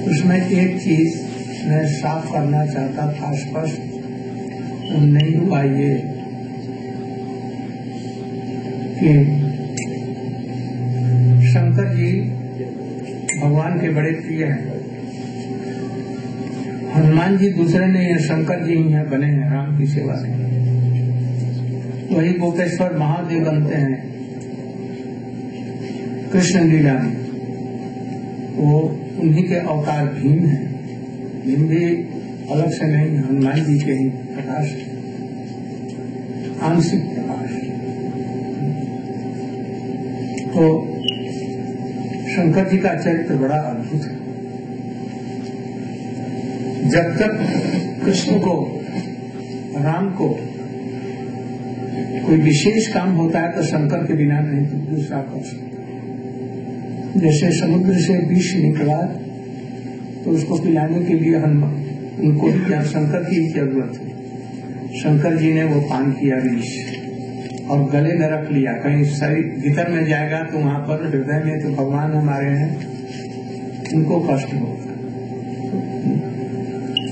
उसमें एक चीज मैं साफ करना चाहता था, स्पष्ट नहीं हुआ ये कि शंकर जी भगवान के बड़े प्रिय हैं। हनुमान जी दूसरे नहीं है, शंकर जी ही हैं, बने हैं राम की सेवा से। वही गोपेश्वर महादेव बनते हैं कृष्ण लीला में, वो उन्हीं के अवतार भीम है। भीम भी अलग से नहीं, हनुमान जी के ही प्रकाश, आंशिक प्रकाश। तो शंकर जी का चरित्र बड़ा अद्भुत है। जब तक कृष्ण को, राम को कोई विशेष काम होता है तो शंकर के बिना नहीं तो दूसरा कर सकता। जैसे समुद्र से विष निकला तो उसको पिलाने के लिए हनुमान, उनको शंकर की जरूरत है। शंकर जी ने वो पान किया विष और गले में रख लिया। कहीं शरीर भीतर में जाएगा तो वहां पर हृदय में तो भगवान हमारे हैं, उनको कष्ट होगा।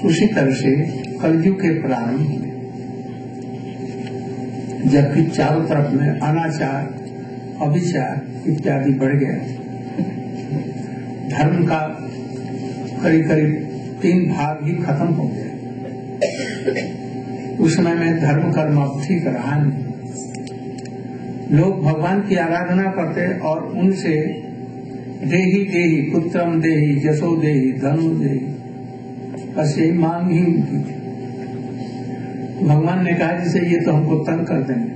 उसी तरह से कलयुग के प्रारंभ में जबकि चारों तरफ में अनाचार, अविचार इत्यादि बढ़ गया, धर्म का करीब करीब 3 भाग ही खत्म हो गए। उस समय में धर्म कर्म अब ठीक रहा नहीं। लोग भगवान की आराधना करते और उनसे देही देही पुत्रम देही जसो देही धनु देही बस यही मांग ही उनकी थी। भगवान ने कहा जैसे ये तो हमको तंग कर देंगे,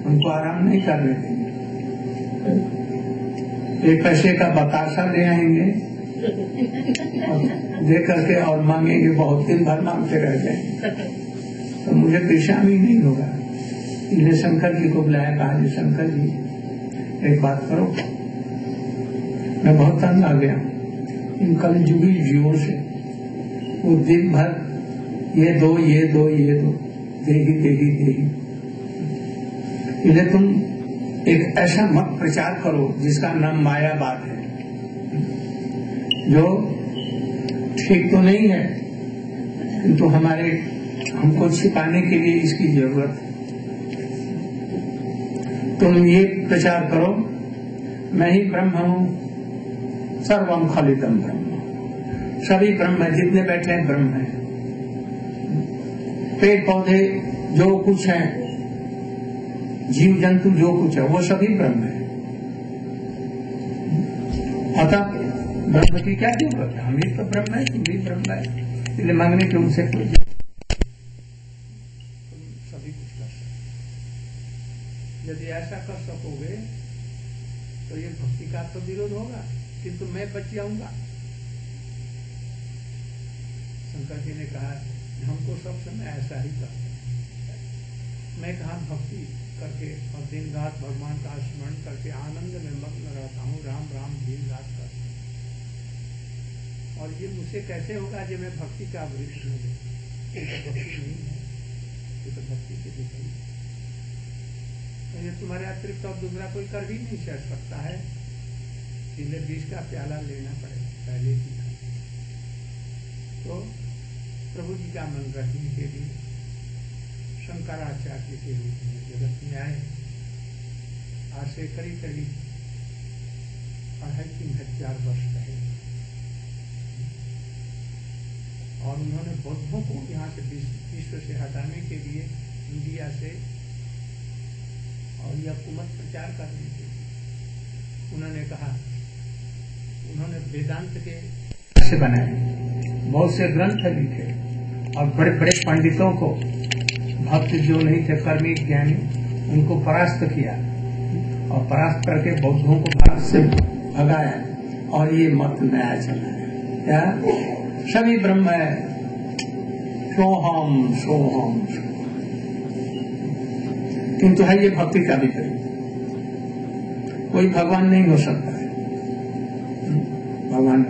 हमको आराम नहीं करने देंगे, एक पैसे का बतासा ले आएंगे दे करके और मांगेंगे, बहुत दिन भर मांगते रह जाएंगे तो मुझे परेशानी नहीं होगा। इसलिए शंकर जी को बुलाया, कहा जी शंकर जी एक बात करो, मैं बहुत तंग आ गया इन कलयुगी जीवों से। वो दिन भर ये दो ये दो ये दो देही देही देही। इसलिए तुम एक ऐसा मत प्रचार करो जिसका नाम मायावाद है, जो ठीक तो नहीं है किंतु हमको छिपाने के लिए इसकी जरूरत है। तुम ये प्रचार करो मैं ही ब्रह्म हूँ, सर्वम खलितम ब्रह्म, सभी ब्रह्म है, जितने बैठे हैं ब्रह्म है, पेड़ पौधे जो कुछ है, जीव जंतु जो कुछ है वो सभी ब्रह्म है। अतः ब्रह्म की क्या जरूरत है, हम ही तो ब्रह्म है, तुम भी ब्रह्म है, इसलिए मांगने के उनसे कोई सभी कुछ कर सकते। यदि ऐसा कर सकोगे तो ये भक्ति का तो विरोध होगा, किंतु मैं बच जाऊंगा। शंकर जी ने कहा हमको सब समय ऐसा ही करते हैं। मैं कहा भक्ति करके और दिन रात भगवान का स्मरण करके आनंद में मग्न रहता हूँ, राम राम दिन रात करता हूँ, और ये मुझसे कैसे होगा जब मैं भक्ति का वृक्ष हूँ? ये तो भक्ति नहीं है, ये तो भक्ति के विपरीत है। तो ये तुम्हारे अतिरिक्त और दूसरा कोई कर भी नहीं सकता है, इसलिए विष का प्याला लेना पड़ेगा पहले की। तो प्रभु जी का मन रखने के लिए शंकराचार्य के रूप में जगत में आए। आज से करीब करीब 2,500-3,000 वर्ष पहले, और उन्होंने बौद्धों को यहाँ से विश्व से हटाने के लिए इंडिया से और यह हुकूमत प्रचार करने के लिए उन्होंने कहा, उन्होंने वेदांत के से बनाए, बहुत से ग्रंथ लिखे और बड़े बड़े पंडितों को, भक्त जो नहीं थे कर्मी ज्ञानी, उनको परास्त किया और परास्त करके बौद्धों को भारत से भगाया। और ये मत नया चला है, क्या सभी ब्रह्म है, सोहम सोहम, किंतु है ये भक्ति का विपरीत। कोई भगवान नहीं हो सकता है। भगवान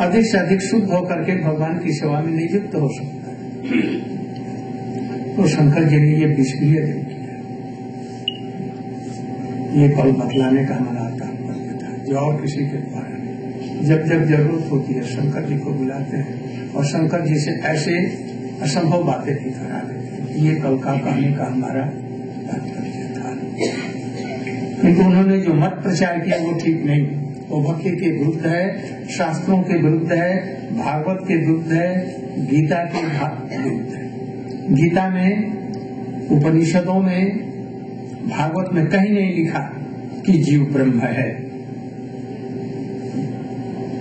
अधिक से अधिक शुद्ध होकर के भगवान की सेवा में नियुक्त हो सकता है। तो शंकर जी ने ये विस्मय दे दिया, ये पल बतलाने का हमारा तात्पर्य था, जो और किसी के द्वारा नहीं। जब जब जरूरत होती है शंकर जी को बुलाते हैं और शंकर जी से ऐसे असंभव बातें भी करा देते हैं। ये कल का कहने का हमारा तात्पर्य था। किंतु उन्होंने जो मत प्रचार किया वो ठीक नहीं, वो भक्ति के विरुद्ध है, शास्त्रों के विरुद्ध है, भागवत के विरुद्ध है, गीता के विरुद्ध है। गीता में, उपनिषदों में, भागवत में कहीं नहीं लिखा कि जीव ब्रह्म है,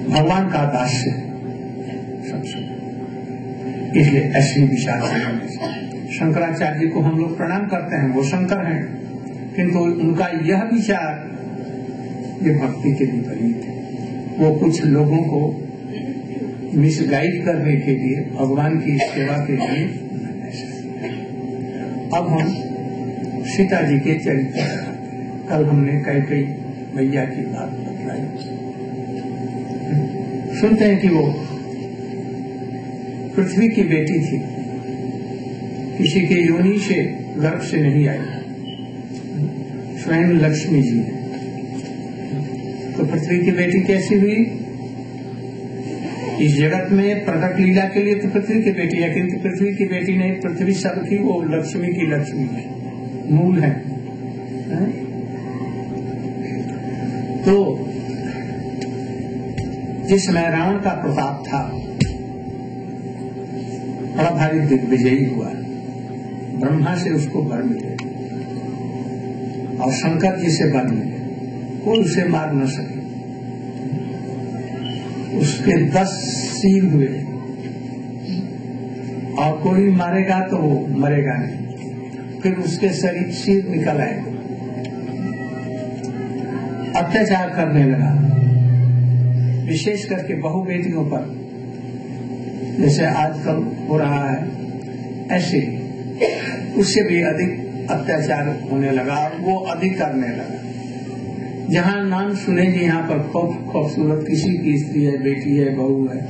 भगवान का दास्य सबसे। इसलिए ऐसी विचार शंकराचार्य जी को हम लोग प्रणाम करते हैं, वो शंकर हैं, किंतु उनका यह विचार ये भक्ति के विपरीत है। वो कुछ लोगों को मिसगाइड करने के लिए, भगवान की सेवा के लिए। अब हम सीता जी के चरित्र, कल हमने कैकेयी मैया की बात बताई। सुनते हैं कि वो पृथ्वी की बेटी थी, किसी के योनि से, गर्भ से नहीं आई, स्वयं लक्ष्मी जी। तो पृथ्वी की बेटी कैसी हुई? इस जगत में प्रकट लीला के लिए तो पृथ्वी की बेटी है, किंतु पृथ्वी की बेटी नहीं, पृथ्वी सबकी, वो लक्ष्मी की लक्ष्मी है, मूल है। तो जिस समय रावण का प्रताप था, बड़ा भारी दिग्विजयी हुआ, ब्रह्मा से उसको वर मिले और शंकर जी से वर मिले, कोई उसे मार न सके। उसके 10 सिर हुए और कोई मारेगा तो वो मरेगा नहीं। फिर उसके शरीर सिर निकल आए, अत्याचार करने लगा, विशेष करके बहु बेटियों पर, जैसे आजकल हो रहा है, ऐसे उससे भी अधिक अत्याचार होने लगा, वो अधिक करने लगा। जहाँ नाम सुनेंगे यहाँ पर खूबसूरत किसी की स्त्री है, बेटी है, बहू है,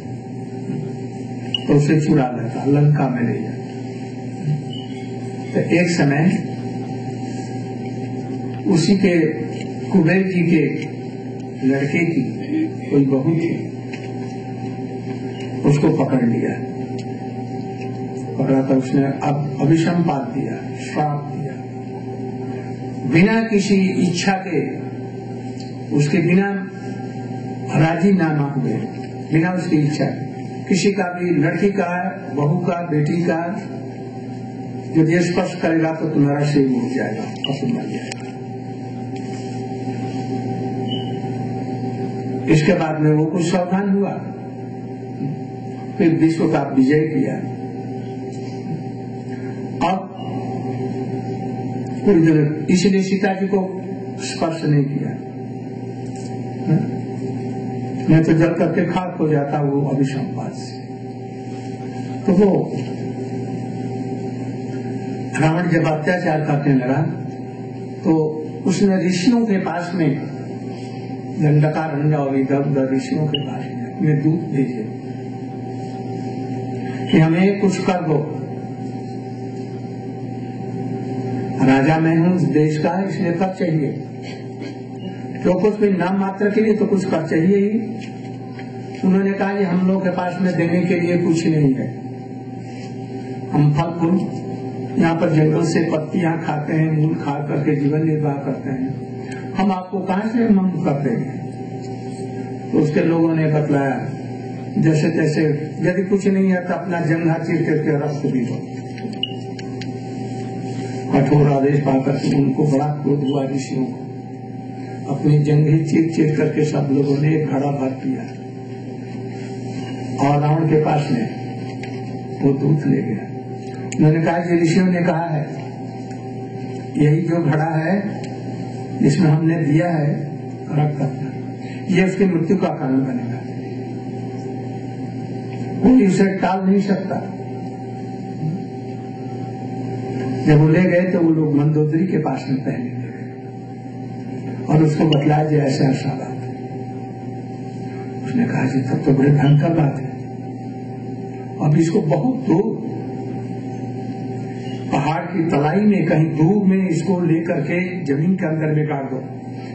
तो उसे चुरा लेता, लंका में ले जाता। तो एक समय उसी के कुबेर जी के लड़के की कोई बहू थी, उसको पकड़ लिया, पकड़ा था उसने, अब अभिसंपात दिया, श्राप दिया, बिना किसी इच्छा के, उसके बिना राजीनामा हुए, बिना उसकी इच्छा, किसी का भी, लड़की का, बहू का, बेटी का, जो ये स्पर्श करेगा तो तुम्हारा शरीर उठ जाएगा, पसंद आ जाएगा। इसके बाद में वो कुछ सावधान हुआ, फिर विश्व का विजय किया। अब कोई दिन इसलिए सीता जी को स्पर्श नहीं किया, नहीं तो जल करके खाक हो जाता वो अभिसंपात से। तो वो रावण जब अत्याचार करने लगा तो उसने ऋषियों के पास में, दंडकारण्य और इधर ऋषियों के पास में दूत भेजे कि हमें कुछ कर दो, राजा मैं हूं देश का, इसलिए कर चाहिए, जो कुछ भी नाम मात्र के लिए तो कुछ कर चाहिए ही। उन्होंने कहा कि हम लोग के पास में देने के लिए कुछ नहीं है, हम फल फूल यहाँ पर जंगल से पत्तियां खाते हैं, मूल खा करके जीवन निर्वाह करते हैं, हम आपको कहाँ से हम कर देंगे। तो उसके लोगों ने बतलाया, जैसे तैसे, यदि कुछ नहीं है तो अपना जंघा चीर करके रक्त भी दो। कठोर आदेश पाकर उनको बड़ा क्रोध हुआ ऋषियों को, अपनी जंघी चीर करके सब लोगों ने एक घड़ा भर दिया और रावण के पास में वो दूध ले गया। उन्होंने कहा कि ऋषियों ने कहा है यही जो घड़ा है जिसमें हमने दिया है रख करना, ये उसकी मृत्यु का कारण बनेगा, कोई इसे टाल नहीं सकता। जब वो ले गए तो वो लोग मंदोदरी के पास में पहने गए और उसको बतलाया कि ऐसा ऐसा बात है। उसने कहा जी तब तो बड़े भयंकर बात है, अब इसको बहुत दूर पहाड़ की तलाई में कहीं दूर में इसको लेकर के जमीन के अंदर में गाड़ दो,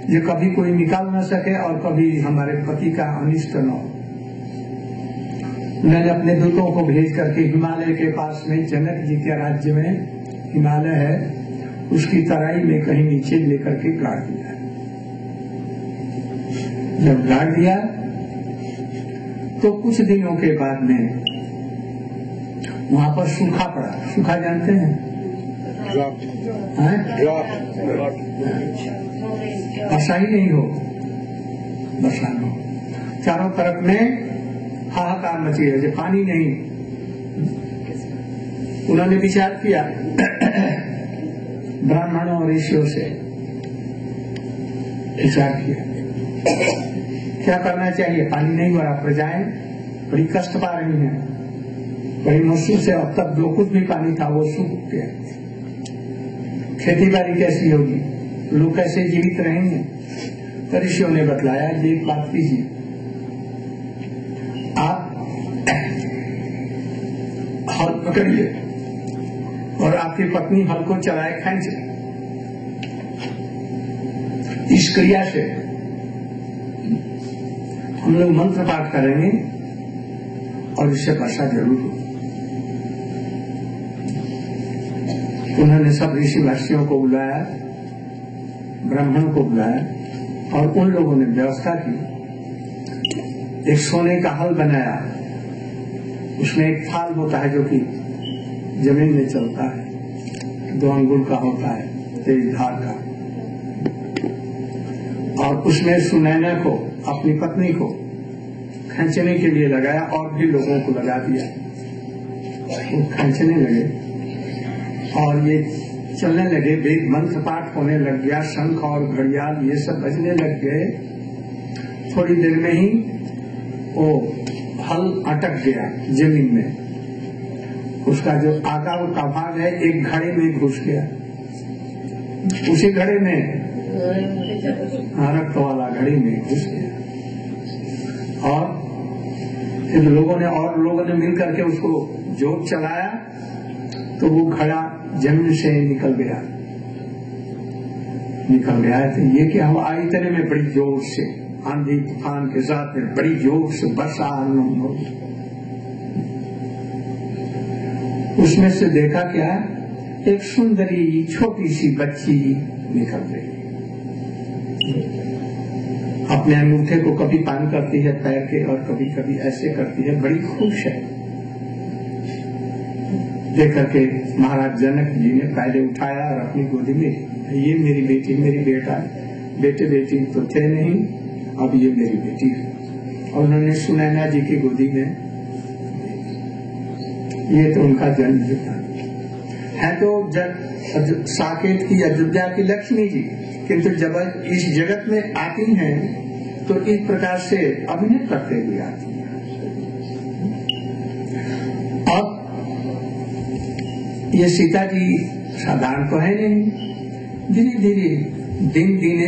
जो कभी कोई निकाल न सके और कभी हमारे पति का अनिष्ट न हो। उन्होंने अपने दूतों को भेज करके हिमालय के पास में जनक जी के राज्य में हिमालय है, उसकी तराई में कहीं नीचे लेकर के गाड़ दिया। जब गाड़ दिया तो कुछ दिनों के बाद में वहां पर सूखा पड़ा। सूखा जानते हैं? वर्षा ही नहीं हो, वर्षा न हो, चारों तरफ में हाहाकार मची है, जो पानी नहीं। उन्होंने विचार किया ब्राह्मणों और ऋषियों से विचार किया क्या करना चाहिए। पानी नहीं हो रहा, प्रजाएं बड़ी कष्ट पा रही हैं, बड़ी मुश्किल से। अब तक जो कुछ भी पानी था वो सूख गया। खेती बाड़ी कैसी होगी, लोग कैसे जीवित रहेंगे। तो ऋषियों ने बतलाया कि एक बात कीजिए, आप हल पकड़िए और आपकी पत्नी हल को चलाए खींचे। इस क्रिया से हम लोग मंत्र पाठ करेंगे और इससे वर्षा जरूर हो। उन्होंने सब ऋषि महर्षियों को बुलाया, ब्राह्मणों को बुलाया और उन लोगों ने व्यवस्था की। एक सोने का हल बनाया, उसमें एक थाल होता है जो कि जमीन में चलता है, 2 अंगुल का होता है, तेज धार का। और उसमें सुनैना को, अपनी पत्नी को खींचने के लिए लगाया और भी लोगों को लगा दिया। वो खींचने लगे और ये चलने लगे, वेद मंत्र पाठ होने लग गया, शंख और घड़ियाल ये सब बजने लग गए। थोड़ी देर में ही वो हल अटक गया जमीन में। उसका जो आकार का भाग है एक घड़े में घुस गया। उसी घड़े में रक्त वाला घड़ी में घुस गया। और फिर लोगों ने मिलकर के उसको जोत चलाया तो वो घड़ा जमीन से निकल गया। तो ये क्या हुआ, इतने में बड़ी जोर से आंधी तूफान के साथ में बड़ी जोर से वर्षा आरंभ हो। उसमें से देखा क्या, एक सुंदरी छोटी सी बच्ची निकल गई। अपने अंगूठे को कभी पानी करती है पैर के और कभी कभी ऐसे करती है, बड़ी खुश है। देख करके महाराज जनक जी ने पहले उठाया और अपनी गोदी में, ये मेरी बेटी, मेरी बेटा, बेटे बेटी तो थे नहीं, अब ये मेरी बेटी है। और उन्होंने सुनैना जी की गोदी में, ये तो उनका जन्म है। तो जब साकेत की अयोध्या की लक्ष्मी जी, किंतु जब इस जगत में आती हैं तो इस प्रकार से अभिनय करते हुए आती हैं। अब ये सीता जी साधारण तो है नहीं, धीरे धीरे दिन दिने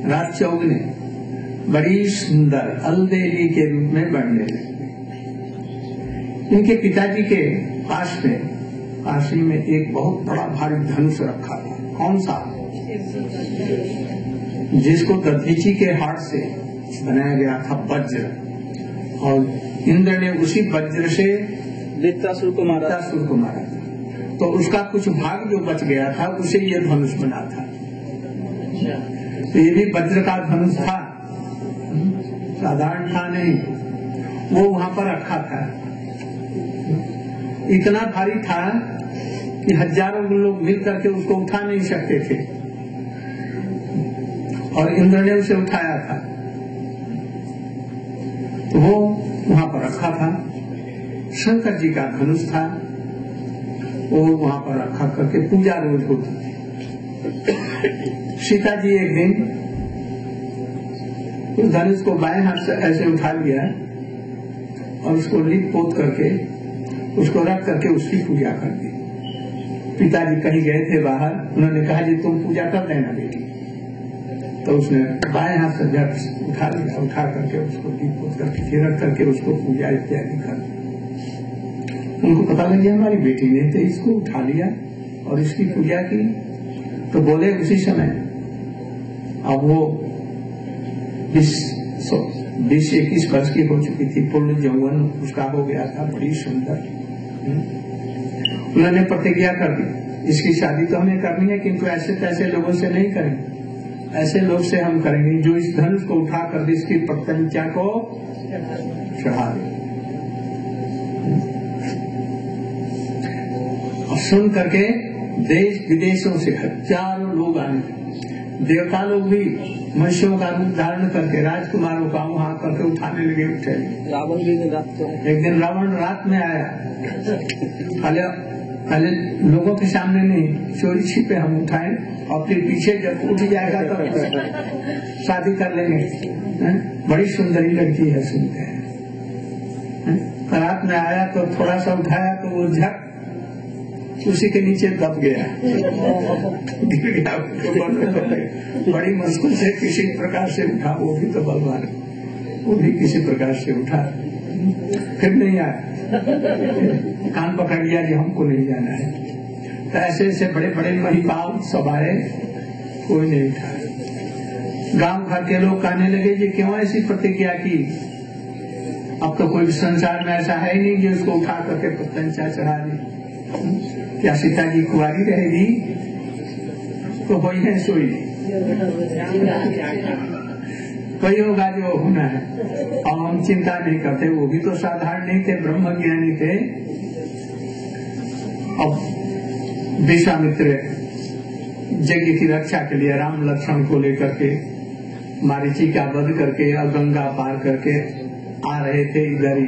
रात चौगने बड़ी सुंदर अलदेवी के रूप में बढ़ने लगी। इनके पिताजी के पास में काशी में एक बहुत बड़ा भारी धनुष रखा था। कौन सा? जिसको दधीची के हाथ से बनाया गया था वज्र, और इंद्र ने उसी वज्र से वृत्तासुर को मारा। तो उसका कुछ भाग जो बच गया था उसे ये धनुष बना था। तो ये भी वज्र का धनुष था, साधारण था नहीं। वो वहां पर रखा था, इतना भारी था कि हजारों लोग मिल करके उसको उठा नहीं सकते थे, और इंद्र ने उसे उठाया था। तो वो वहां पर रखा था। शंकर जी का धनुष था, वो वहां पर रखा करके पूजा रोज होती। सीता जी एक दिन उस धनुष को बाएं हाथ से ऐसे उठा लिया और उसको लिप पोत करके उसको रख करके उसकी पूजा कर दी। पिताजी कहीं गए थे बाहर, उन्होंने कहा जी तुम पूजा कर लेना बेटी। तो उसने बाएं हाथ से झट उठा लिया, उठा करके उसको लिप पोत करके फिर रख करके उसको पूजा इत्यादि कर दी। उनको पता लग गया हमारी बेटी ने तो इसको उठा लिया और इसकी पूजा की। तो बोले उसी समय, अब वो 20-21 वर्ष की हो चुकी थी, पूर्ण यौवन उसका हो गया था, बड़ी सुंदर। उन्होंने प्रतिज्ञा कर दी, इसकी शादी तो हमें करनी है, किंतु ऐसे तैसे लोगों से नहीं करेंगे, ऐसे लोग से हम करेंगे जो इस धनुष को उठा कर इसकी प्रत्यंचा को चढ़ा दे। और सुन करके देश विदेशों से हजारों लोग आए, देवता लोग भी मनुष्यों का रूप धारण करके राजकुमारों का वहां करके उठाने लगे, उठे। रावण भी एक दिन रावण रात में आया, पहले लोगों के सामने नहीं, चोरी छिपे हम उठाए और फिर पीछे जब उठ जाएगा तो शादी कर लेंगे। बड़ी सुंदरी लड़की है, सुनते हैं। रात में आया तो थोड़ा सा उठाया तो वो झक उसी के नीचे दब गया, गिर गया। बड़ी मुश्किल से किसी प्रकार से उठा, वो भी तो बलवान, वो भी किसी प्रकार से उठा, फिर नहीं आया, कान पकड़ लिया कि हमको नहीं जाना है। तो ऐसे ऐसे बड़े बड़े महिपाल सब आए, कोई नहीं उठा। गांव भर के लोग कहने लगे कि क्यों ऐसी प्रतिज्ञा की, अब तो कोई संसार में ऐसा है ही नहीं कि उसको उठा करके प्रत्यंचा चढ़ा दी। क्या सीता जी कुंवारी रहेगी तो वही है सोई, वही होगा जो होना है। और हम चिंता नहीं करते, वो भी तो साधारण नहीं थे, ब्रह्म ज्ञानी थे। अब विश्वामित्र यज्ञ की रक्षा के लिए राम लक्ष्मण को लेकर के मारीची का वध करके और गंगा पार करके आ रहे थे इधर ही,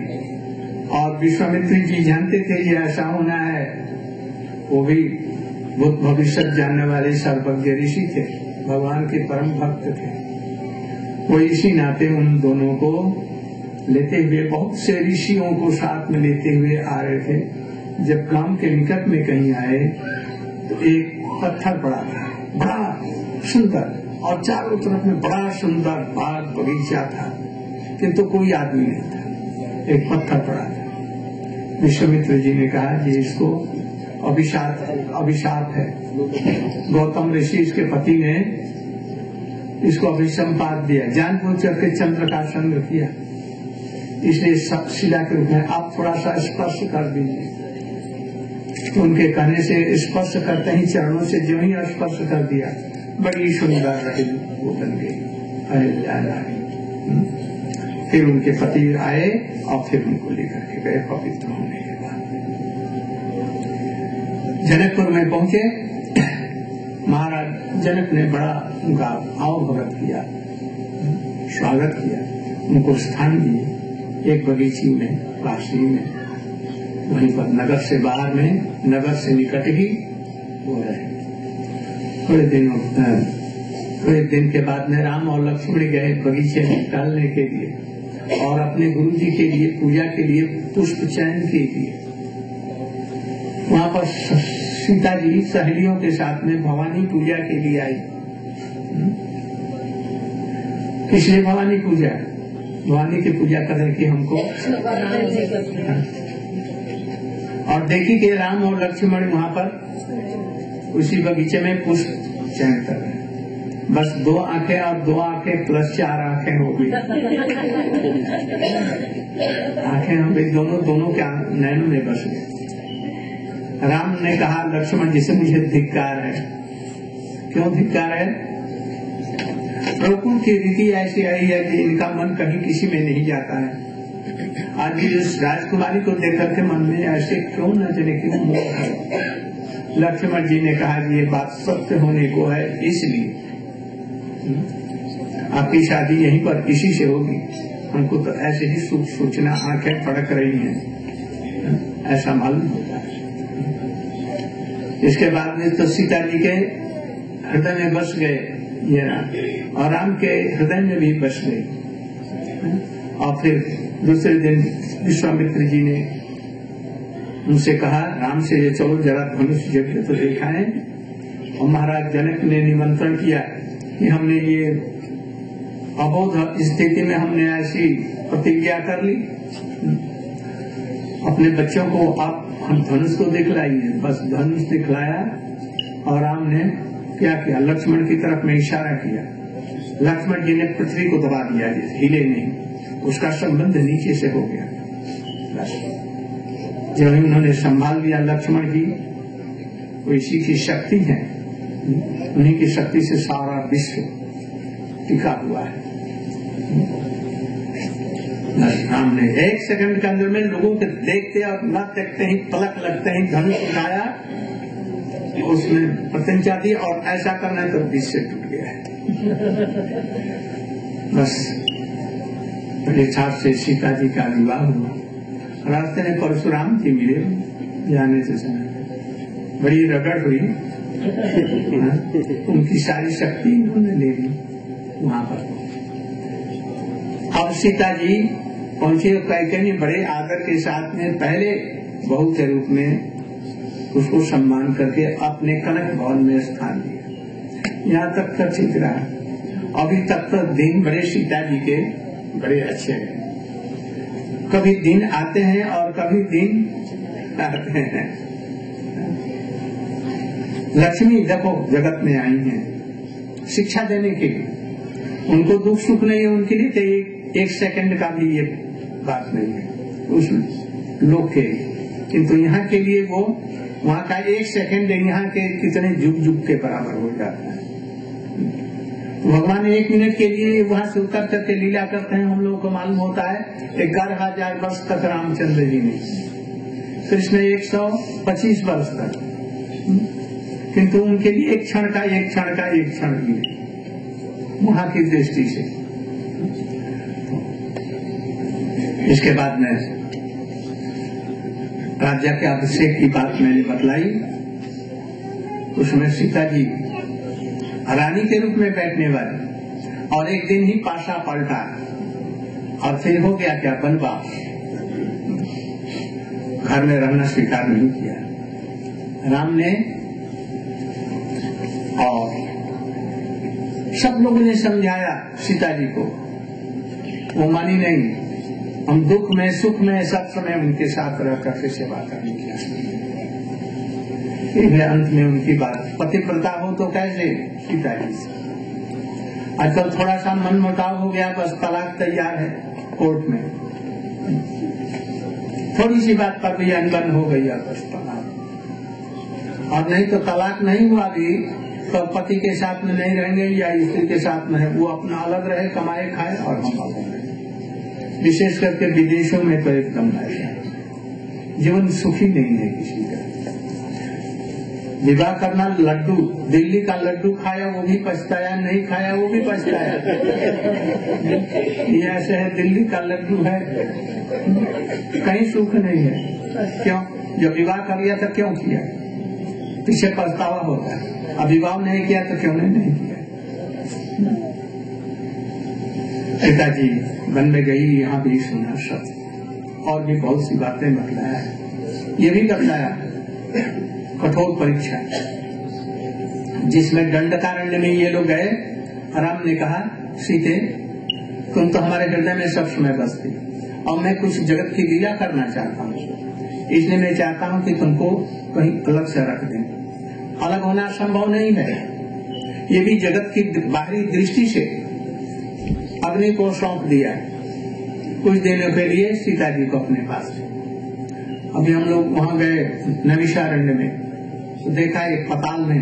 और विश्वामित्र जी जानते थे ये ऐसा होना है। वो भी बहुत भविष्य जानने वाले सर्वज्ञ ऋषि थे, भगवान के परम भक्त थे। वो इसी नाते उन दोनों को लेते हुए, बहुत से ऋषियों को साथ में लेते हुए आ रहे थे। जब गांव के निकट में कहीं आए तो एक पत्थर पड़ा था, बड़ा सुंदर, और चारों तरफ में बड़ा सुंदर बाग बगीचा था, किंतु कोई आदमी नहीं था। एक पत्थर पड़ा था। विश्वामित्र जी ने कहा कि इसको अभिशाप है। गौतम ऋषि इसके पति ने इसको अभिसंपात दिया, जानबूझ करके चंद्र का संग किया, इसलिए शिला के रूप में आप थोड़ा सा स्पर्श कर दीजिए। तो उनके कहने से स्पर्श करते ही चरणों से जो ही स्पर्श कर दिया, बड़ी सुंदर वो बन गई। फिर उनके पति आए और फिर उनको लेकर के गए पवित्र होने के बाद। जनकपुर में पहुंचे, महाराज जनक ने बड़ा उनका आवभगत किया, स्वागत किया, उनको स्थान दिए एक बगीची में, काशी में, वहीं पर नगर से बाहर में, नगर से निकट ही वो रहे। थोड़े दिन के बाद में राम और लक्ष्मण गए बगीचे में टहलने के लिए और अपने गुरु जी के लिए पूजा के लिए पुष्प चयन के लिए। वहाँ पर सीता जी सहेलियों के साथ में भवानी पूजा के लिए आई। इसलिए भवानी पूजा, भवानी की पूजा करने की हमको, और देखी कि राम और लक्ष्मण वहाँ पर उसी बगीचे में पुष्प चयन कर रहे, बस 2 आंखें और 2 आंखें प्लस 4 आंखें हो गई। आंखें हो गई, दोनों के नैनों में बस गए। राम ने कहा लक्ष्मण जी से, मुझे धिक्कार है। क्यों धिक्कार है? प्रभु की रीति ऐसी आई है कि इनका मन कहीं किसी में नहीं जाता है। आज भी उस राजकुमारी को देख करके मन में ऐसे क्यों न चले, क्यों मोह है। लक्ष्मण जी ने कहा कि ये बात सत्य होने को है, इसलिए आपकी शादी यहीं पर किसी से होगी। हमको तो ऐसे ही सूचना आंखें फड़क रही हैं, ऐसा मालूम होता है। इसके बाद में तो सीता जी के हृदय में बस गए ये राम, और राम के हृदय में भी बस गए। और फिर दूसरे दिन विश्वामित्र जी ने उनसे कहा राम से, ये चलो जरा धनुष यज्ञ तो देखा है। और महाराज जनक ने निमंत्रण किया कि हमने ये अबोध स्थिति में हमने ऐसी प्रतिज्ञा कर ली, अपने बच्चों को आप हम धनुष को दिखलाइए। बस धनुष दिखलाया और राम ने क्या किया, लक्ष्मण की तरफ में इशारा किया लक्ष्मण जी ने पृथ्वी को दबा दिया, हिले नहीं, उसका संबंध नीचे से हो गया। जब उन्होंने संभाल लिया लक्ष्मण जी, वो इसी की शक्ति है, उन्हीं की शक्ति से सारा विश्व टिका हुआ है। राम ने 1 सेकंड के अंदर में लोगों के देखते और न देखते ही पलक लगते ही धनुष उठाया, उसमें प्रतिज्ञा दी और ऐसा करना है तो विश्व टूट गया है। बस यथार्थ से सीता जी का विवाह हुआ। रास्ते में परशुराम जी मिले जाने से समय, बड़ी रगड़ हुई, उनकी सारी शक्ति उन्होंने ले ली वहां पर। अब सीता जी पहुंचे, कैकेयी बड़े आदर के साथ में पहले बहू के रूप में उसको सम्मान करके अपने कनक भवन में स्थान दिया। यहाँ तक तो ठीक रहा। अभी तक तो दिन बड़े सीता जी के बड़े अच्छे हैं। कभी दिन आते हैं और कभी दिन आते हैं। लक्ष्मी देखो जगत में आई हैं शिक्षा देने के लिए, उनको दुख सुख नहीं है उनके लिए, तो 1 सेकंड का भी ये बात नहीं है उस लोग के, किंतु यहाँ के लिए वो वहाँ का 1 सेकंड यहाँ के कितने जुग के बराबर हो जाता है। भगवान 1 मिनट के लिए वहाँ से उतर करके लीला करते हैं, हम लोगों को मालूम होता है 11,000 वर्ष तक रामचंद्र जी ने, कृष्ण 125 वर्ष तक, किंतु उनके लिए एक क्षण का भी वहाँ की दृष्टि से। इसके बाद में राज्य के अभिषेक की बात मैंने बतलाई, उसमें सीता जी रानी के रूप में बैठने वाली, और एक दिन ही पाशा पलटा और फिर हो गया क्या बनवास, घर में रहना स्वीकार नहीं किया राम ने। और सब लोगों ने समझाया सीता जी को, वो मानी नहीं। हम दुख में सुख में सब समय उनके साथ रह करके सेवा करने की, अंत में उनकी बात पतिव्रता हो तो कैसे सीता जी से। आजकल थोड़ा सा मन मुटाव हो गया, बस तलाक तैयार है कोर्ट में, थोड़ी सी बात पर भी अनबन हो गई है बस तलाक। और नहीं तो तलाक नहीं हुआ भी तो पति के साथ में नहीं रहेंगे या स्त्री के साथ में है, वो अपना अलग रहे, कमाए खाए और हम अलग रहे। विशेष करके विदेशों में तो एकदम ऐसा जीवन सुखी नहीं है किसी का। विवाह करना, लड्डू, दिल्ली का लड्डू खाया वो भी पछताया, नहीं खाया वो भी पछताया। ये ऐसे है, दिल्ली का लड्डू है, कहीं सुख नहीं है। क्यों? जब विवाह कर लिया तो क्यों किया, पीछे पछतावा होता है। अब विवाह नहीं किया तो क्यों नहीं किया। सीता जी वन में गई, यहाँ भी सुना सब, और भी बहुत सी बातें बतलाया, ये भी बतलाया कठोर परीक्षा, जिसमें दंडकारण्य में ये लोग गए। राम ने कहा, सीते तुम तो हमारे हृदय में सब समय बसती, और मैं कुछ जगत की लीला करना चाहता हूँ, इसलिए मैं चाहता हूँ कि तुमको कहीं अलग से रख दें। अलग होना संभव नहीं है, ये भी जगत की बाहरी दृष्टि से अग्नि को सौंप दिया कुछ दिनों के लिए सीता जी को अपने पास। अभी हम लोग वहाँ गए नैमिषारण्य में, तो देखा एक पताल में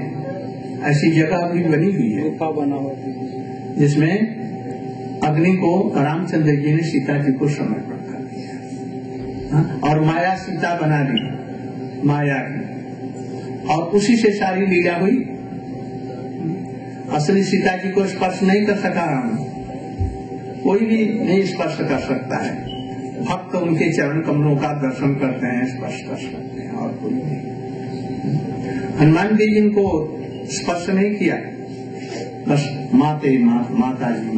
ऐसी जगह अभी बनी हुई है, गुफा बना हुआ, जिसमें अग्नि को रामचंद्र जी ने सीता जी को समर्पण कर दिया, और माया सीता बना दी, माया की, और उसी से सारी लीला हुई। असली सीता जी को स्पर्श नहीं कर सका राम, कोई भी नहीं स्पर्श कर सकता है, भक्त उनके चरण कमलों का दर्शन करते हैं, स्पर्श कर सकते हैं, और कोई नहीं। हनुमान जी जिनको स्पर्श नहीं किया, बस माता जी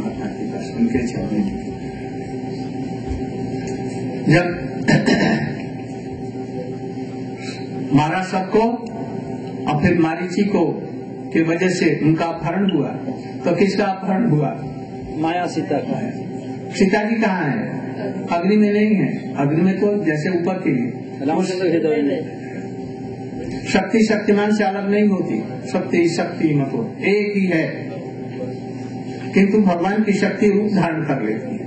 बस उनके चरण। जब मारा सबको और फिर मारीची को की वजह से उनका अपहरण हुआ, तो किसका अपहरण हुआ? माया सीता का है। सीता जी कहाँ है? अग्नि में नहीं है, अग्नि में तो जैसे ऊपर के लिए शक्ति शक्तिमान से अलग नहीं होती, शक्ति शक्ति मतलब एक ही है। किंतु भगवान की शक्ति रूप धारण कर लेती है,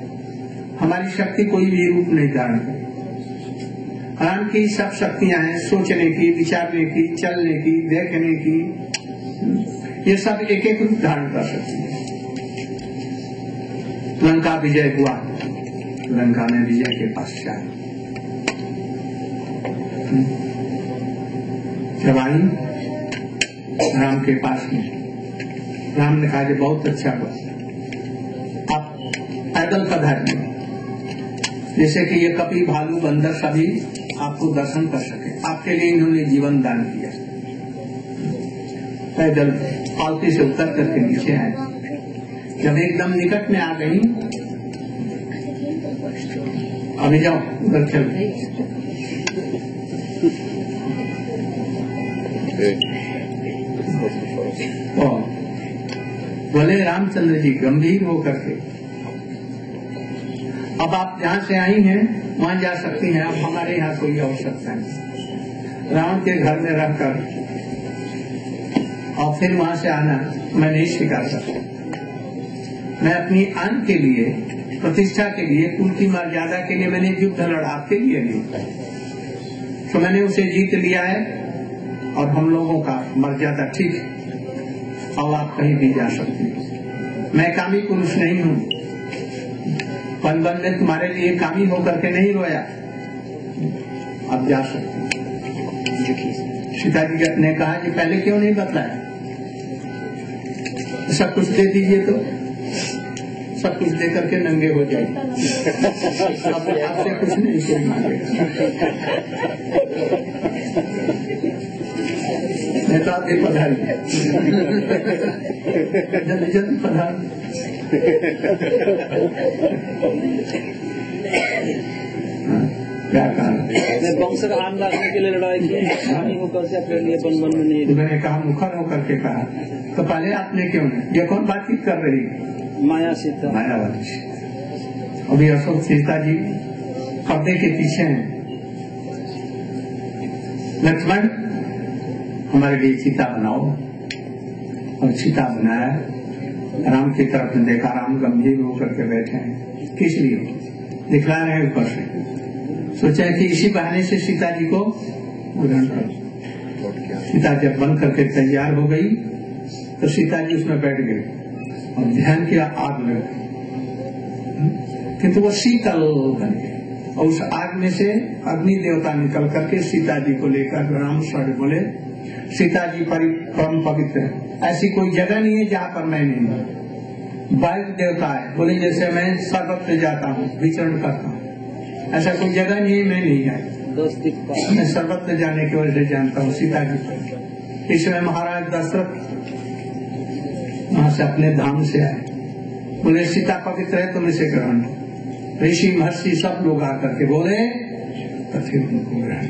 हमारी शक्ति कोई भी रूप नहीं धारण करती। राम की सब शक्तियां हैं, सोचने की, विचारने की, चलने की, देखने की, ये सब एक एक रूप धारण कर सकती है। लंका विजय हुआ, लंका में विजय के पश्चात जब आई राम के पास में, राम ने कहा कि बहुत अच्छा हुआ, आप पैदल पधारिए, जैसे कि ये कपी, भालू, बंदर सभी आपको दर्शन कर सके। आपके लिए इन्होंने जीवन दान किया। पैदल पालकी से उतर करके नीचे आए। जब एकदम निकट में आ गई, अभी जाओ उधर खेल। तो बोले रामचंद्र जी गंभीर होकर के, अब आप जहाँ से आई हैं वहाँ जा सकती हैं, अब हमारे यहाँ कोई आवश्यकता नहीं। रावण के घर में रहकर और फिर वहाँ से आना मैं नहीं स्वीकार सकता। मैं अपनी आन के लिए, प्रतिष्ठा के लिए, कुल की मर्यादा के लिए मैंने युद्ध लड़ा, आपके लिए नहीं। तो मैंने उसे जीत लिया है और हम लोगों का मर्यादा ठीक है, और आप कहीं भी जा सकती हैं। मैं कामी पुरुष नहीं हूँ, वन में तुम्हारे लिए कामी होकर के नहीं रोया, अब जा सकते। सीता जी ने कहा कि पहले क्यों नहीं बतलाया, सब कुछ दे दीजिए तो सब कुछ दे करके नंगे हो जाएगी, आपसे कुछ नहीं कोई मांगेगा। मैं तो आपके पधार जल्दी जल्दी पधार। क्या कहा, मैं वंश का आन रखने के लिए लड़ाई की होकर से अपने लिए बन में नहीं। मैंने कहा मुखर होकर के कहा, तो पहले आपने क्यों नहीं? ये कौन बातचीत कर रही है? माया सीता, मायावती। अभी अशोक सीता जी पर्दे के पीछे हैं। लक्ष्मण हमारे लिए सीता बनाओ, और सीता बनाया। राम की तरफ देखा, राम गंभीर होकर के बैठे हैं। किस लिए? दिखला रहे ऊपर से। सोचा कि इसी बहाने से सीता जी को ग्रहण कर। सीता जब बन करके तैयार हो गई तो सीता जी उसमें बैठ गई और ध्यान किया, आग लग गई, किंतु वो शीतल बन गई। और उस आग में से अग्नि देवता निकल करके सीता जी को लेकर राम स्वर्ण बोले, सीता जी परम पवित्र है, ऐसी कोई जगह नहीं है जहाँ पर मैं नहीं हूँ। वायु देवता है, बोले जैसे मैं सर्वत्र जाता हूँ, विचरण करता हूँ, ऐसा कोई जगह नहीं है मैं नहीं आई। मैं सर्वत्र जाने की वजह से जानता हूँ सीता जी। इसमें महाराज दशरथ वहां से अपने धाम से आए, बोले सीता पवित्र है, तुम इसे ग्रहण करो। ऋषि महर्षि सब लोग आकर के बोले, तो फिर उनको ग्रहण।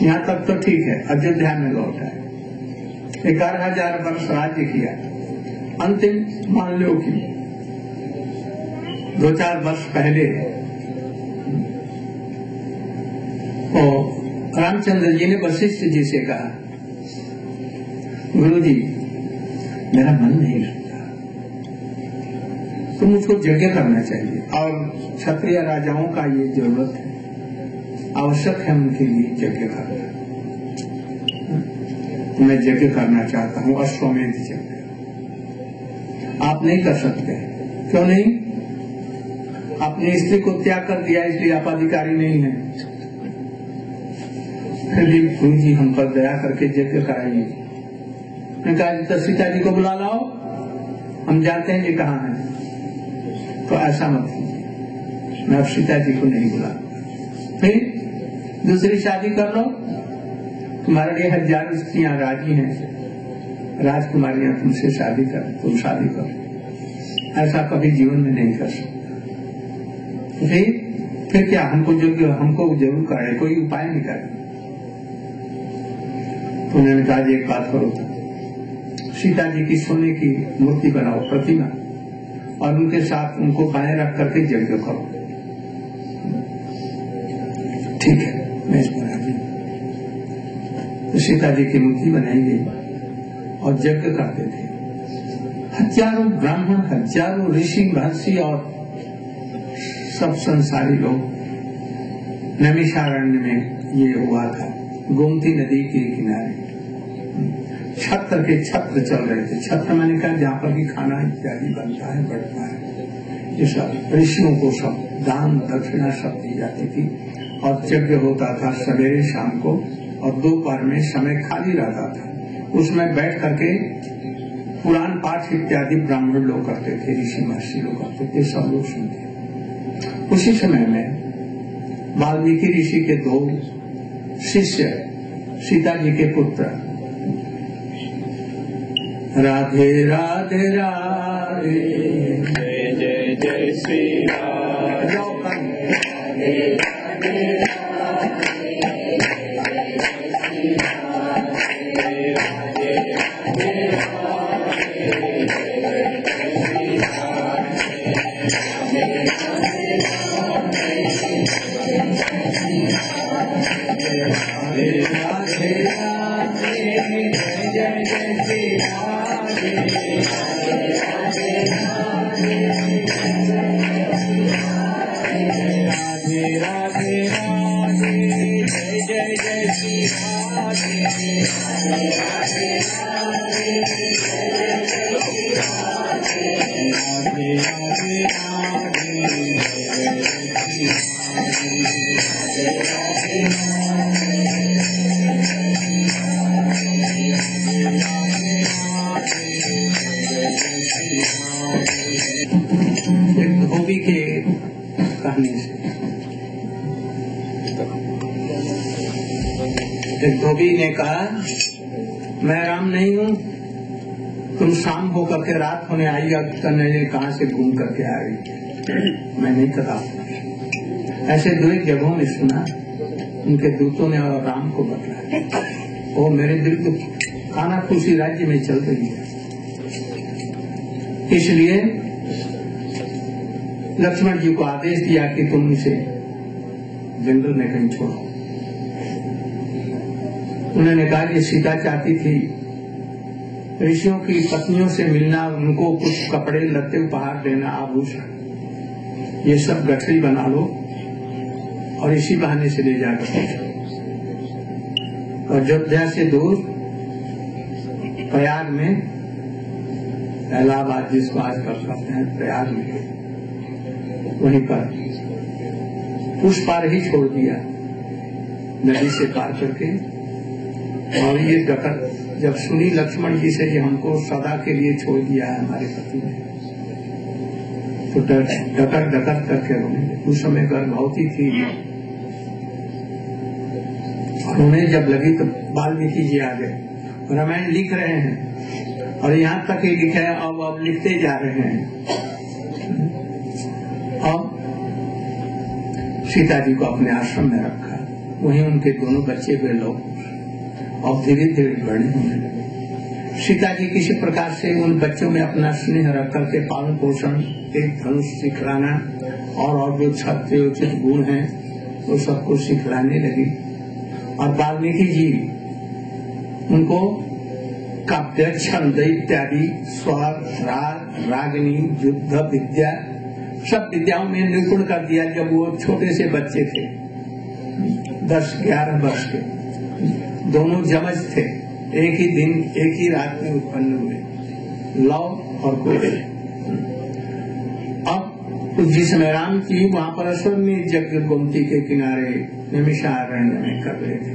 यहाँ तक तो ठीक है। अयोध्या में लौटा है, 11,000 वर्ष राज्य किया। अंतिम मान लो कि 2-4 वर्ष पहले तो रामचंद्र जी ने वशिष्ठ जी से कहा, गुरु जी मेरा मन नहीं लगता, तो मुझको यज्ञ करना चाहिए, और क्षत्रिय राजाओं का ये जरूरत है, आवश्यक है उनके लिए यज्ञ करना। मैं यज्ञ करना चाहता हूँ, अश्वमेध यज्ञ। आप नहीं कर सकते, क्यों नहीं? आपने स्त्री को त्याग कर दिया, इसलिए आप अधिकारी नहीं है। फिर भी गुरु जी हम पर दया करके यज्ञ कराइए। मैं कहा तो सीता जी को बुला लाओ, हम जानते हैं ये कहाँ है। तो ऐसा मत कीजिए, मैं अब सीता जी को नहीं बुला। फिर दूसरी शादी कर लो, तुम्हारे लिए 1000 स्त्रियां राजी हैं, राजकुमारियां तुमसे शादी कर, तुम शादी करो। ऐसा कभी जीवन में नहीं कर सकते। फिर क्या, हमको जरूर करे, कोई उपाय नहीं करे। तो उन्होंने कहा एक बात करो, सीता जी की सोने की मूर्ति बनाओ, प्रतिमा, और उनके साथ उनको बाएं रख करके यज्ञ करो। ठीक है, मैं इस पर राजी। तो सीता जी की मूर्ति बनाई गई और यज्ञ करते थे। हजारों ब्राह्मण, हजारों ऋषि महर्षि और सब संसारी लोग नैमिषारण्य में ये हुआ था, गोमती नदी के किनारे। छत्र के छत्र चल रहे थे। छत्र मैंने कहा जहाँ पर भी खाना इत्यादि बनता है, बढ़ता है, ये सब ऋषियों को सब दान दक्षिणा सब दी जाती थी और यज्ञ होता था सवेरे शाम को, और दोपहर में समय खाली रहता था, उसमें बैठ करके पुराण पाठ इत्यादि ब्राह्मण लोग करते थे, ऋषि महर्षि लोग करते थे, सब लोग सुनते। उसी समय में वाल्मीकि ऋषि के दो शिष्य, सीता जी के पुत्र, राधे राधे राधे जय जय जय श्री राम। धोबी के कहने से एक धोबी ने कहा, मैं राम नहीं हूँ, तुम शाम होकर के रात होने आई, अब तक कहाँ से घूम करके आ गई, मैं नहीं पता। ऐसे दो एक जगहों में सुना, उनके दूतों ने और राम को बतलाया, वो मेरे दिल को खाना खुशी राज्य में चल रही है, इसलिए लक्ष्मण जी को आदेश दिया कि तुम इसे जंगल में कहीं छोड़ो। उन्होंने कहा कि सीता चाहती थी ऋषियों की पत्नियों से मिलना, उनको कुछ कपड़े लत्ते उपहार देना, आभूषण, ये सब गठरी बना लो और इसी बहाने से ले जाकर और अयोध्या से दूर प्रयाग में, इलाहाबाद जिसको आज कर सकते हैं, प्रयाग में वहीं पर उस पार ही छोड़ दिया, नदी से पार करके। और ये डकर जब सुनी लक्ष्मण जी से, ये हमको सदा के लिए छोड़ दिया है हमारे पति ने, तो डकर डकर करके रोने। उस समय गर्भवती थी और उन्हें जब लगी तो वाल्मीकि जी आ गए, रामायण लिख रहे हैं और यहाँ तक ही लिखे, अब लिखते जा रहे हैं। अब सीता जी को अपने आश्रम में रखा, वहीं उनके दोनों बच्चे हुए लोग और धीरे धीरे बड़े होने लगे। सीता जी किसी प्रकार से उन बच्चों में अपना स्नेह रख करके पालन पोषण, एक धनुष सिखलाना और जो क्षत्रियोचित गुण हैं वो सबको सिखलाने लगी। और वाल्मीकि जी उनको काव्य, छंद इत्यादि, स्वर, राग, रागिनी, युद्ध विद्या, सब विद्याओं में निपुण कर दिया। जब वो छोटे से बच्चे थे, 10-11 वर्ष के, दोनों जमज थे, एक ही दिन एक ही रात में उत्पन्न हुए, लव और कुश। अब जिस समय राम जी वहाँ पर अश्वमेध यज्ञ गोमती के किनारे नैमिषारण्य में कर रहे थे,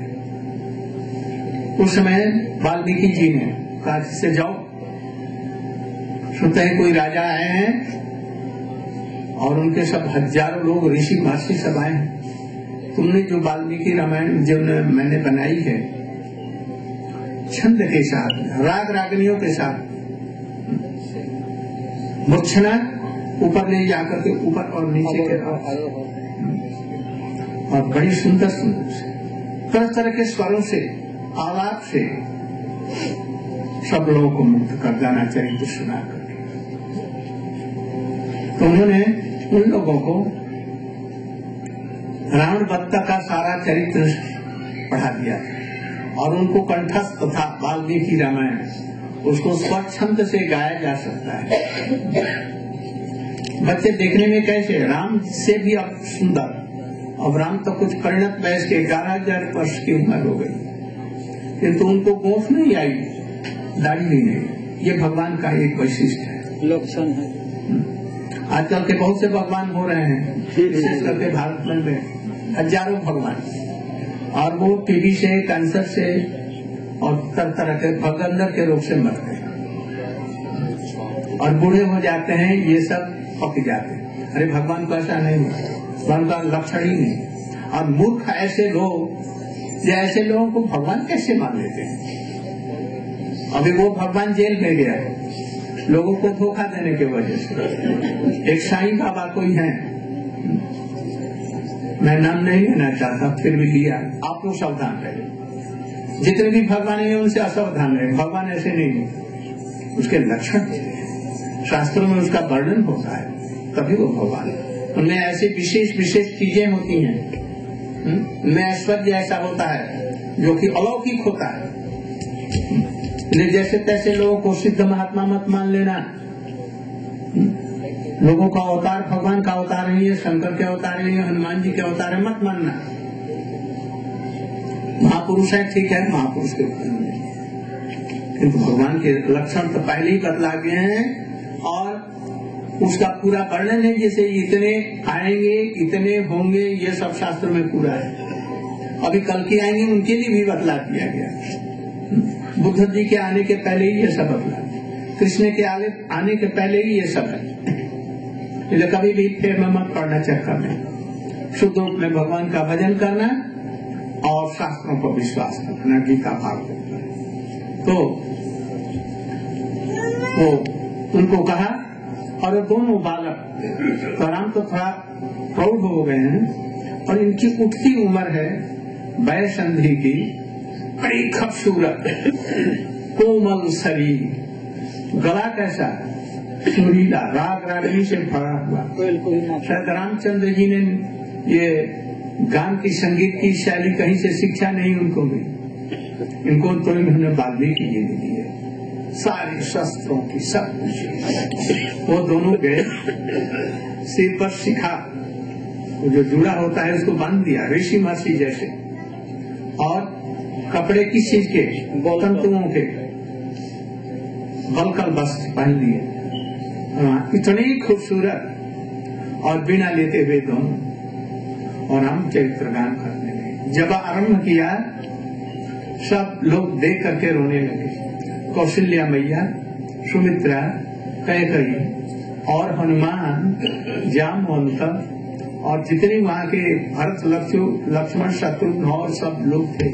उस समय वाल्मीकि जी ने कहा से जाओ, सुनते हैं कोई राजा आए हैं और उनके सब हजारों लोग ऋषि महर्षि सब आए हैं। तुमने जो वाल्मीकि रामायण जो मैंने बनाई है छंद के साथ, राग रागनियों के साथ, मूर्छना ऊपर ले जाकर के ऊपर और नीचे के और बड़ी सुंदर सुंदर से तरह तरह के स्वरों से, आलाप से सब लोगों को मुक्त कर जाना चरित्र सुना करके। तो उन्होंने उन लोगों को रावण बत्ता का सारा चरित्र पढ़ा दिया और उनको कंठस्थ था वाल्मीकि रामायण उसको स्वच्छंद से गाया जा सकता है। बच्चे देखने में कैसे, राम से भी अब सुंदर। अब राम तो कुछ परिणत वयस के 11,000 वर्ष की उम्र हो गई, किंतु उनको गोफ नहीं आई, दाढ़ी भी नहीं। ये भगवान का एक वैशिष्ट है, लक्षण है। आजकल के बहुत से भगवान हो रहे हैं, विशेष करके भारत में हजारों भगवान, और वो टीबी से, कैंसर से और तरह तरह के भगंदर के रोग से मरते हैं और बूढ़े हो जाते हैं, ये सब पक जाते हैं। अरे भगवान को ऐसा नहीं होता, भगवान का लक्षण ही नहीं। और मूर्ख ऐसे लोग, या ऐसे लोगों को भगवान कैसे मान लेते हैं। अभी वो भगवान जेल में गया है लोगों को धोखा देने की वजह से। एक साईं बाबा कोई है, मैं नाम नहीं लेना चाहता, फिर भी लिया। आप लोग सावधान रहे, जितने भी भगवान है उनसे असावधान रहे। भगवान ऐसे नहीं है, उसके लक्षण शास्त्रों में उसका वर्णन होता है, तभी वो भगवान है। उनमें ऐसी विशेष विशेष चीजें होती हैं, उनमें ऐश्वर्य ऐसा होता है जो कि अलौकिक होता है। जैसे तैसे लोगों को सिद्ध महात्मा मत मान लेना। लोगों का अवतार भगवान का अवतार नहीं है, शंकर के अवतार नहीं है, हनुमान जी के अवतार है, मत मानना। महापुरुष है, ठीक है, महापुरुष के किंतु भगवान के लक्षण तो पहले ही बतला गए हैं और उसका पूरा वर्णन है। जैसे इतने आएंगे, इतने होंगे, ये सब शास्त्र में पूरा है। अभी कल की आएंगे, उनके लिए भी बतला दिया गया। बुद्ध जी के आने के पहले ही ये सब बतला, कृष्ण के आने के पहले ही ये सब है। इसलिए कभी भी फिर में मत पड़ना चक्कर में। शुद्ध रूप में भगवान का भजन करना और शास्त्रों पर विश्वास रखना, गीता भाव करना। तो वो उनको कहा, और दोनों बालक तो राम तो थोड़ा प्रौढ़ हो गए हैं और इनकी उठती उम्र है वय संधि की, बड़ी खूबसूरत कोमल शरीर, गला कैसा सुरीला, राग रागनी से भरा हुआ। शायद रामचंद्र जी ने ये गान की, संगीत की शैली कहीं से शिक्षा नहीं उनको मिली, इनको तो इन्होंने वाल्मीकि जी ने दी है, सारी शस्त्रों की सब कुछ। वो दोनों गए, सिर पर शिखा जो जुड़ा होता है उसको बांध दिया, ऋषि महर्षि जैसे, और कपड़े की चीज के, तंतुओं के बलकल वस्त्र पहन लिए, इतने खूबसूरत और बिना लेते हुए दोनों, और हम चरित्र गान करने लगे। जब आरंभ किया सब लोग देख करके रोने लगे। कौशल्या मैया, सुमित्रा, कैकेयी और हनुमान, जामवंत और जितने वहाँ के भरत, लक्ष्मण, शत्रुघ्न और सब लोग थे।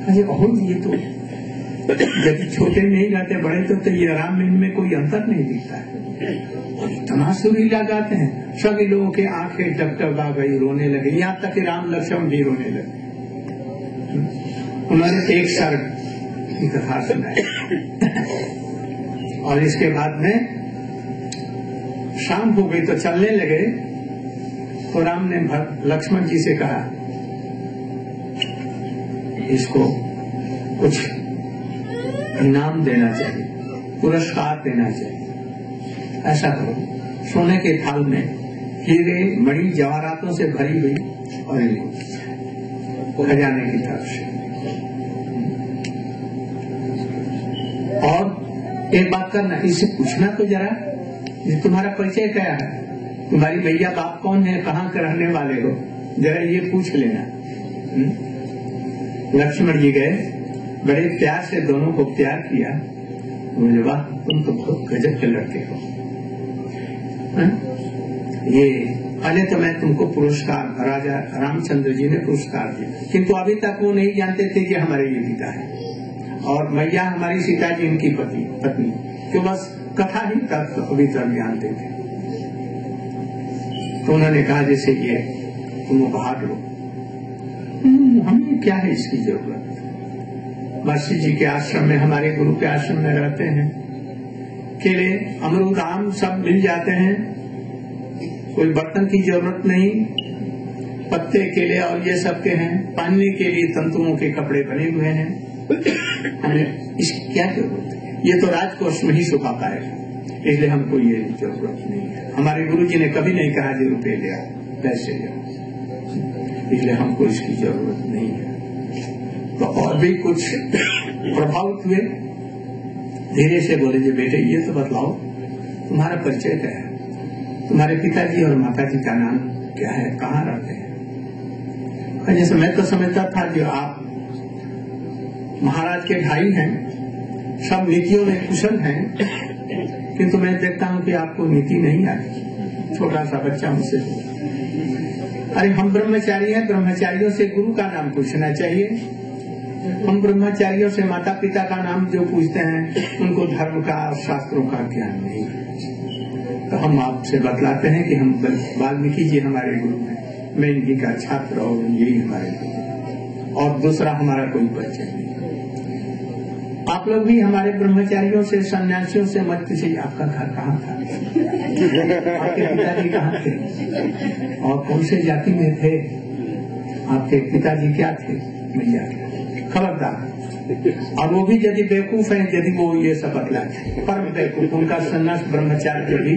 अरे बहुत, ये तो यदि छोटे नहीं गाते बड़े तो ये राम में कोई अंतर नहीं दिखता है। इतना सुरीला गाते हैं, सभी लोगों के आंखें डगडगा गई, रोने लगे। यहाँ तक कि राम लक्ष्मण भी रोने लगे। उन्होंने एक सर्ग की कथा सुनाई और इसके बाद में शाम हो गई तो चलने लगे। तो राम ने लक्ष्मण जी से कहा, इसको कुछ इनाम देना चाहिए, पुरस्कार देना चाहिए। ऐसा करो, सोने के थाल में हीरे, मणि, जवाहरातों से भरी हुई और खजाने की तरफ से। और एक बात करना, इसे पूछना तो जरा, तुम्हारा परिचय क्या है, तुम्हारी भैया बाप कौन है, कहाँ के रहने वाले हो, जरा ये पूछ लेना। लक्ष्मण जी गए, बड़े प्यार से दोनों को प्यार किया। बोले, वाह तुम तो बहुत गजब के लड़के हो। ये पहले तो मैं तुमको पुरस्कार, राजा रामचंद्र जी ने पुरस्कार दिया, किंतु अभी तक वो नहीं जानते थे कि हमारे ये पिता है और मैया हमारी सीता जी इनकी पत्नी, तो बस कथा ही तक तो अभी तक जानते थे। तो उन्होंने कहा, जैसे ये तुम उपहार लो, हमें क्या है इसकी जरूरत। महर्षि जी के आश्रम में, हमारे गुरु के आश्रम में रहते हैं, केले, अमरूद, आम सब मिल जाते हैं, कोई बर्तन की जरूरत नहीं, पत्ते, केले और ये सब के हैं। पहनने के लिए तंतुओं के कपड़े बने हुए हैं, हमें इसकी क्या जरूरत है। ये तो राजकोष में ही शोभा पाएगा, इसलिए हमको ये जरूरत नहीं है। हमारे गुरु जी ने कभी नहीं कहा कि रुपये ले आओ, पैसे ले आओ, इसलिए हमको इसकी जरूरत नहीं है। तो और भी कुछ प्रभावित हुए, धीरे से बोले जी बेटे ये तो बतलाओ तुम्हारा परिचय क्या है, तुम्हारे पिताजी और माताजी का नाम क्या है, कहाँ रहते हैं। जैसे मैं तो समझता था कि आप महाराज के भाई हैं, सब नीतियों में कुशल हैं, किंतु मैं देखता हूं कि आपको नीति नहीं आती। छोटा सा बच्चा मुझसे, अरे हम ब्रह्मचारी हैं, ब्रह्मचारियों से गुरु का नाम पूछना चाहिए। हम ब्रह्मचारियों से माता पिता का नाम जो पूछते हैं, उनको धर्म का शास्त्रों का ज्ञान नहीं। तो हम आपसे बतलाते हैं कि हम वाल्मीकि जी हमारे गुरु हैं, मैं इनकी का छात्र और यही हमारे गुरु, और दूसरा हमारा कोई परिचय नहीं। आप लोग भी हमारे ब्रह्मचारियों से, सन्यासियों से मत पूछिए आपका घर कहाँ था, आपके पिताजी कहाँ थे, और कौन से जाति में थे, आपके पिताजी क्या थे, भैया खबरदार। और वो भी यदि बेवकूफ है, यदि वो ये सब बतलाए, परम बेवकूफ, उनका सन्यास ब्रह्मचार्य भी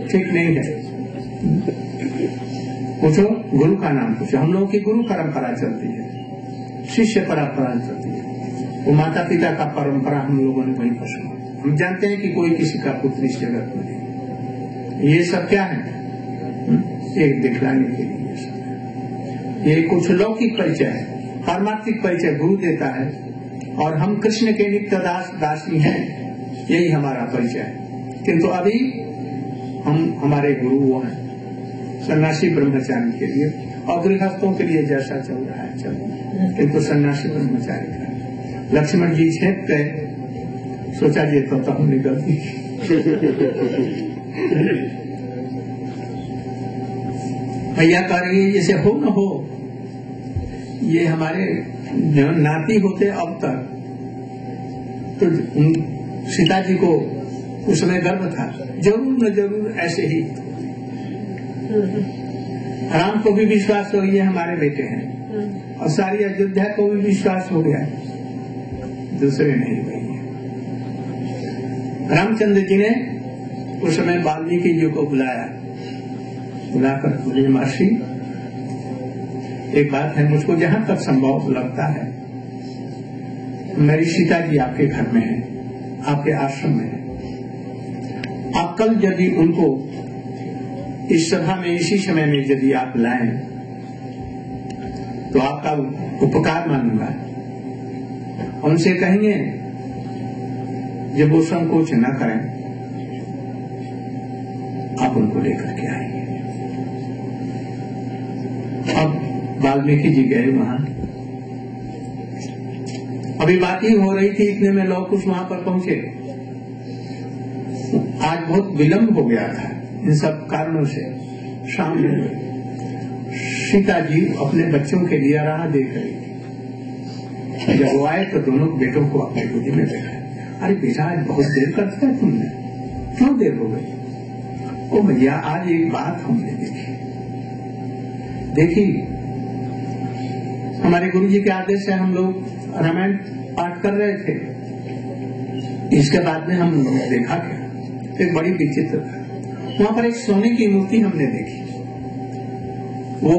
ठीक नहीं है। पूछो गुरु का नाम पूछो। हम लोगों की गुरु परंपरा चलती है, शिष्य परंपरा चलती है, वो माता पिता का परंपरा हम लोगों ने वही पसंद। हम जानते हैं कि कोई किसी का पुत्र इस जगत में नहीं। ये सब क्या है, एक दिखलाने के लिए। ये कुछ लौकिक परिचय है, पारमार्थिक परिचय गुरु देता है, और हम कृष्ण के नित्य दास दासी हैं, यही हमारा परिचय है। किंतु अभी हम हमारे गुरु वो हैं सन्यासी ब्रह्मचारी के लिए, और गृहस्थों के लिए जैसा चल रहा है चल, किंतु सन्यासी ब्रह्मचारी का। लक्ष्मण जी छेप गए, सोचा जी तो हमने गलती भैया कह रही है जैसे हो न हो, ये हमारे नाती होते अब तक, तो सीता जी को उस समय गर्व था, जरूर न जरूर ऐसे ही। राम को भी विश्वास हो ये हमारे बेटे हैं, और सारी अयोध्या को भी विश्वास हो गया, दूसरे नहीं हुए। रामचंद्र जी ने उस समय वाल्मीकि जी को बुलाया, बुलाकर बोले महर्षि एक बात है, मुझको जहां तक संभव लगता है, मेरी सीता जी आपके घर में है, आपके आश्रम में है, आप कल यदि उनको इस सभा में इसी समय में यदि आप लाएं तो आपका उपकार मानूंगा। उनसे कहेंगे जब वो संकोच न करें, आप उनको लेकर के आएंगे। अब वाल्मीकि जी गए वहां, अभी बात ही हो रही थी, इतने में लौ कुश वहां पर पहुंचे। आज बहुत विलंब हो गया था इन सब कारणों से, शाम में सीता जी अपने बच्चों के लिए राह देख रही थी। जब वो आए तो दोनों बेटों को अपने गोदी में बैठा। अरे बेटा आज बहुत देर कर दिया तुमने, क्यों देर हो गई? ओ भैया आज एक बात हमने देखी, हमारे गुरु जी के आदेश से हम लोग रामायण पाठ कर रहे थे, इसके बाद में हम देखा क्या, एक बड़ी विचित्र, वहां पर एक सोने की मूर्ति हमने देखी, वो